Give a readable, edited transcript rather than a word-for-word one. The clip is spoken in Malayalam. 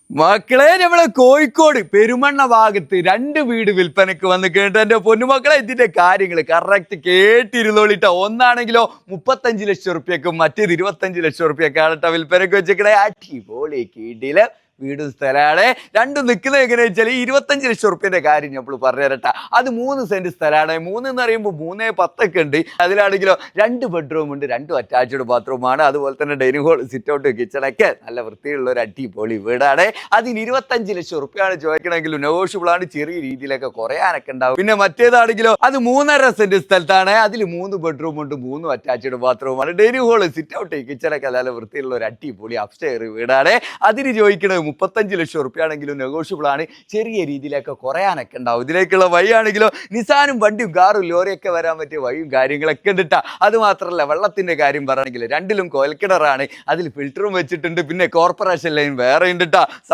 മക്കളെ നമ്മളെ കോഴിക്കോട് പെരുമണ്ണ ഭാഗത്ത് രണ്ട് വീട് വിൽപ്പനക്ക് വന്ന് കേട്ടോ എന്റെ പൊന്നുമക്കളെ. ഇതിന്റെ കാര്യങ്ങൾ കറക്റ്റ് കേട്ടിരുന്നോളിട്ടോ. ഒന്നാണെങ്കിലോ 35 ലക്ഷം റുപ്യക്കും മറ്റേത് 25 ലക്ഷം റുപ്യക്കാണ് കേട്ടോ വിൽപ്പനക്ക് വെച്ചേക്കണേ. അടിപൊളി കീടില് വീടും സ്ഥലമാണ്. രണ്ടും നിൽക്കുന്നത് എങ്ങനെയാ വെച്ചാൽ 25 ലക്ഷം റുപ്യന്റെ കാര്യം നമ്മൾ പറഞ്ഞു തരട്ടെ. അത് 3 സെന്റ് സ്ഥലമാണ്. 3 എന്ന് പറയുമ്പോൾ 3-10 ഉണ്ട്. അതിലാണെങ്കിലോ 2 ബെഡ്റൂം ഉണ്ട്, 2 അറ്റാച്ച്ഡ് ബാത്റൂമാണ്. അതുപോലെ തന്നെ ഡൈനിങ് ഹോൾ, സിറ്റ് ഔട്ട്, കിച്ചണൊക്കെ നല്ല വൃത്തിയുള്ള ഒരു അടിപൊളി വീടാണ്. അതിന് 25 ലക്ഷം റുപ്യാണ് ചോദിക്കണമെങ്കിലും നെഗോഷ്യബിൾ ആണ്. ചെറിയ രീതിയിലൊക്കെ കുറയാനൊക്കെ ഉണ്ടാവും. പിന്നെ മറ്റേതാണെങ്കിലോ അത് 3.5 സെന്റ് സ്ഥലത്താണ്. അതിൽ 3 ബെഡ്റൂം ഉണ്ട്, 3 അറ്റാച്ച്ഡ് ബാത്റൂമാണ്. ഡൈനിങ് ഹോൾ, സിറ്റ് ഔട്ട്, കിച്ചണൊക്കെ നല്ല വൃത്തിയുള്ള ഒരു അടിപൊളി അപ്സ്റ്റെയർ വീടാണ്. അതിന് ചോദിക്കണത് 35 ലക്ഷം റുപ്യാണെങ്കിലും നെഗോഷ്യബിൾ ആണ്. ചെറിയ രീതിയിലൊക്കെ കുറയാനൊക്കെ ഉണ്ടാവും. ഇതിലേക്കുള്ള വഴി ആണെങ്കിലോ നിസാനും വണ്ടിയും കാറും ലോറിയൊക്കെ വരാൻ പറ്റിയ വഴിയും കാര്യങ്ങളൊക്കെ ഉണ്ട്. അത് മാത്രമല്ല വെള്ളത്തിന്റെ കാര്യം പറയുകയാണെങ്കിൽ രണ്ടിലും കോയൽക്കിണറാണ്. അതിൽ ഫിൽറ്ററും വെച്ചിട്ടുണ്ട്. പിന്നെ കോർപ്പറേഷൻ ലൈൻ വേറെ ഉണ്ട്.